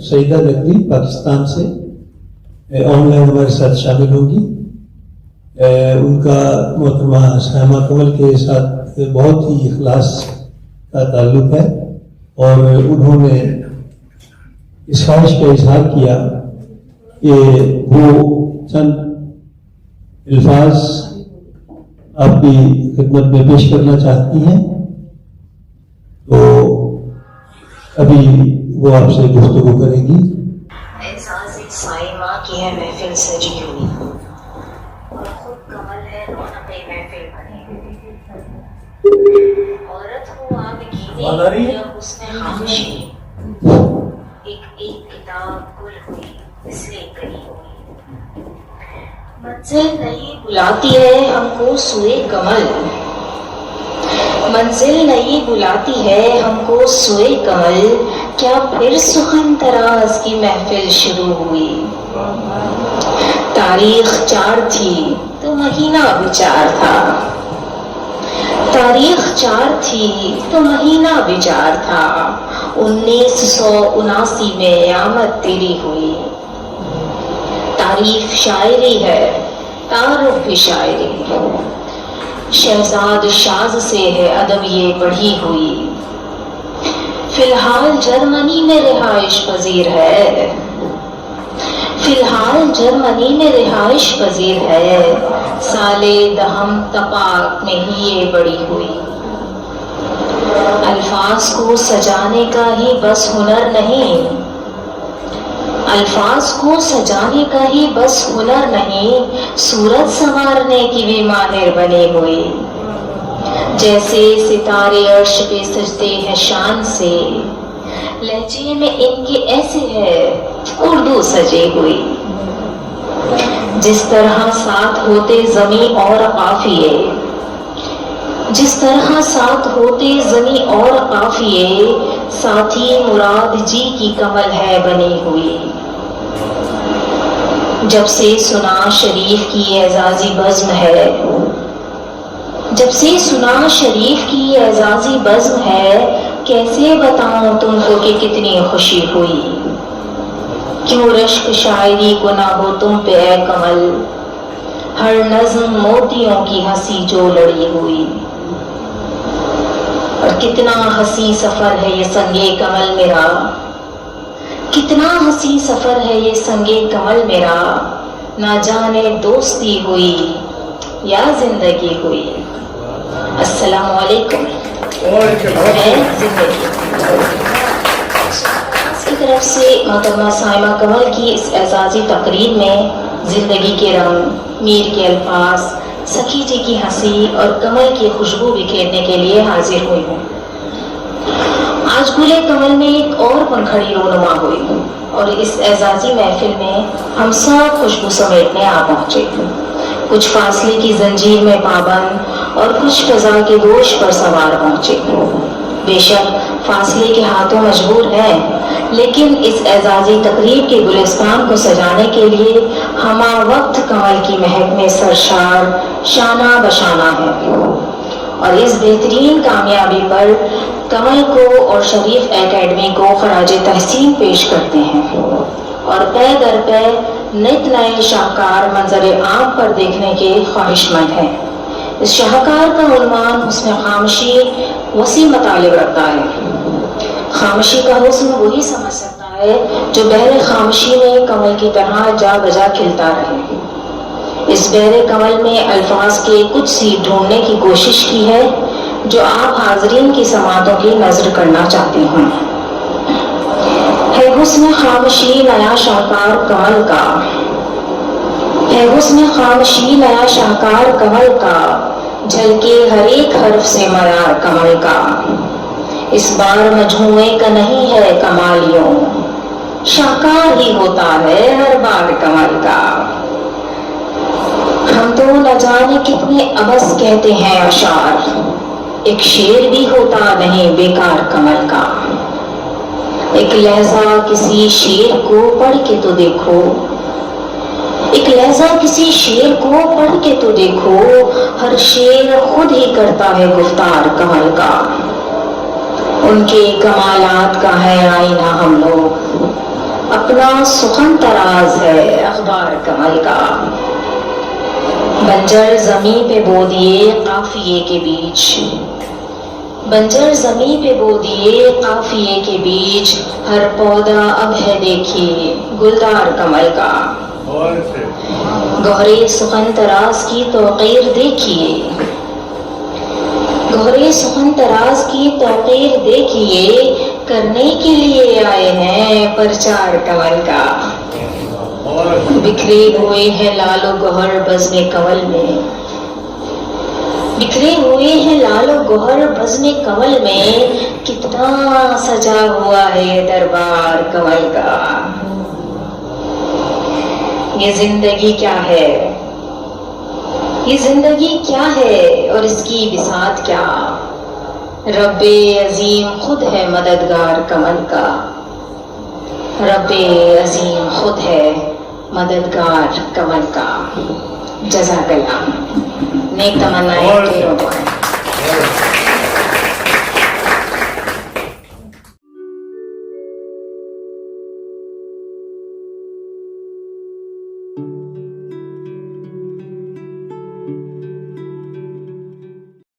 سعیدہ نقوی پاکستان سے on line ہمارے ساتھ شامل ہوگی. ان کا محترمہ سائمہ کمل کے ساتھ بہت ہی اخلاص کا تعلق ہے اور انہوں نے اس خواہش کا اظہار کیا کہ وہ چند الفاظ آپ کی خدمت میں پیش کرنا چاہتی ہیں. تو ابھی وہ آپ سے گفتگو کرے گی. اعزاز سائمہ کی ہے محفل سجی ہوئی اور خود کمل ہے رونق محفل بنی. عورت ہو آگ گینے یا حسن خاموشی ایک کتاب گل ہوئی اس لیے کری ہوئی. منزل نہیں بلاتی ہے ہم کو سوئے کمل, منزل نہیں بلاتی ہے ہم کو سوئے کمل, کیا پھر سخن طراز کی محفل شروع ہوئی. تاریخ 4 تھی تو مہینہ بھی 4 تھا, تاریخ 4 تھی تو مہینہ بھی 4 تھا, 1979 میں آمد تیری ہوئی. تعریف شاعری ہے تعارف بھی شاعری, شہزاد شاز سے ہے ادب یہ پڑھی ہوئی. فی الحال جرمنی میں رہائش پذیر ہے, فی الحال جرمنی میں رہائش پذیر ہے, سال دہم تپاک میں ہی یہ بڑی ہوئی. الفاظ کو سجانے کا ہی بس ہنر نہیں, الفاظ کو سجانے کا ہی بس ہنر نہیں, صورت سنوارنے کی بھی ماہر بنی ہوئی. جیسے ستارے عرش پہ سجتے ہیں شان سے, لہجے میں ان کے ایسے ہے اردو سجی ہوئی. جس طرح ساتھ ہوتے زمیں اور قافیے, جس طرح ساتھ ہوتے زمیں اور قافیے, ساتھی مراد جی کی کمل ہے بنی ہوئی. جب سے سنا شریف کی اعزازی بزم ہے, جب سے سنا شریف کی اعزازی بزم ہے, کیسے بتاؤں تم کو کہ کتنی خوشی ہوئی. کیوں رشک شاعری کو نہ ہو تم پہ اے کمل, ہر نظم موتیوں کی ہنسی جو لڑی ہوئی. اور کتنا ہنسی سفر ہے یہ سنگے کمل میرا, کتنا ہنسی سفر ہے یہ سنگے کمل میرا, نہ جانے دوستی ہوئی یا زندگی ہوئی. السلام علیکم. میں زندگی کی طرف سے محترمہ سائمہ کمل کی اس اعزازی تقریب میں زندگی کے رنگ, میر کے الفاظ, سخی جی کی ہنسی اور کمل کی خوشبو بکھیرنے کے لیے حاضر ہوئی ہوں. آج گلے کمل میں ایک اور پنکھڑی رونما ہوئی اور اس اعزازی محفل میں ہم سب خوشبو سمیٹنے آ پہنچے. کچھ فاصلے کی زنجیر میں پابند اور کچھ فضا کے گوش پر سوار پہنچے. بے شک فاصلے کے ہاتھوں مجبور ہیں, لیکن اس اعزازی تقریب کے گلستان کو سجانے کے لیے ہمہ وقت کمل کی مہک میں سرشار شانہ بشانہ ہے. اور اس بہترین کامیابی پر کمل کو اور شریف اکیڈمی کو خراج تحسین پیش کرتے ہیں اور پے در پے نت نئے شاہکار منظر عام پر دیکھنے کے خواہش مند ہیں. اس شاہکار کا عنوان حسن خامشی وسیع مطالب رکھتا ہے. خامشی کا حسن وہی سمجھ سکتا ہے جو بہر خامشی میں کمل کی طرح جا بجا کھلتا رہے. اس بہر کمل میں الفاظ کے کچھ سیر ڈھونڈنے کی کوشش کی ہے جو آپ حاضرین کی سماعتوں کی نظر کرنا چاہتی ہوں. ہے حسن خامشی نیا شاہکار کمل کا, ہے حسن خامشی نیا شاہکار کمل کا, جھلکے ہر ایک حرف سے معیار کمل کا. اس بار مجموعے کا نہیں ہے کمالیوں, شاہکار ہی ہوتا ہے ہر بار کمل کا. ہم تو نہ جانے کتنے عبث کہتے ہیں اشعار, ایک شعر بھی ہوتا نہیں بیکار کمل کا. ایک لہجہ کسی شعر کو پڑھ کے تو دیکھو, ایک لہجہ کسی شعر کو پڑھ کے تو دیکھو، ہر شعر خود ہی کرتا ہے گفتار کمل کا، ان کے کمالات کا ہے آئینہ ہم لوگ، اپنا سخن تراز ہے اخبار کمل کا، بنجر زمیں پہ بو دیے قافیے کے بیچ، بنجر زمیں پہ بو دیے قافیے کے بیچ، ہر پودا اب ہے دیکھیے گلدار کمل کا، گہرے سخن تراز کی توقیر دیکھیے، گہرے سخن تراز کی توقیر دیکھیے، کرنے کے لیے آئے ہیں پرچار کمل کا، بکھرے ہوئے ہیں لال و گوہر بزم کمل میں، بکھرے ہوئے ہیں لال و گوہر بزم کمل میں، کتنا سجا ہوا ہے دربار کمل کا، یہ زندگی کیا ہے، یہ زندگی کیا ہے اور اس کی بساط کیا، رب عظیم خود ہے مددگار کمل کا، رب عظیم خود ہے مددگار کمل کا، جزاک اللہ، نیک تمنائیں ڈھیروں کو ہیں۔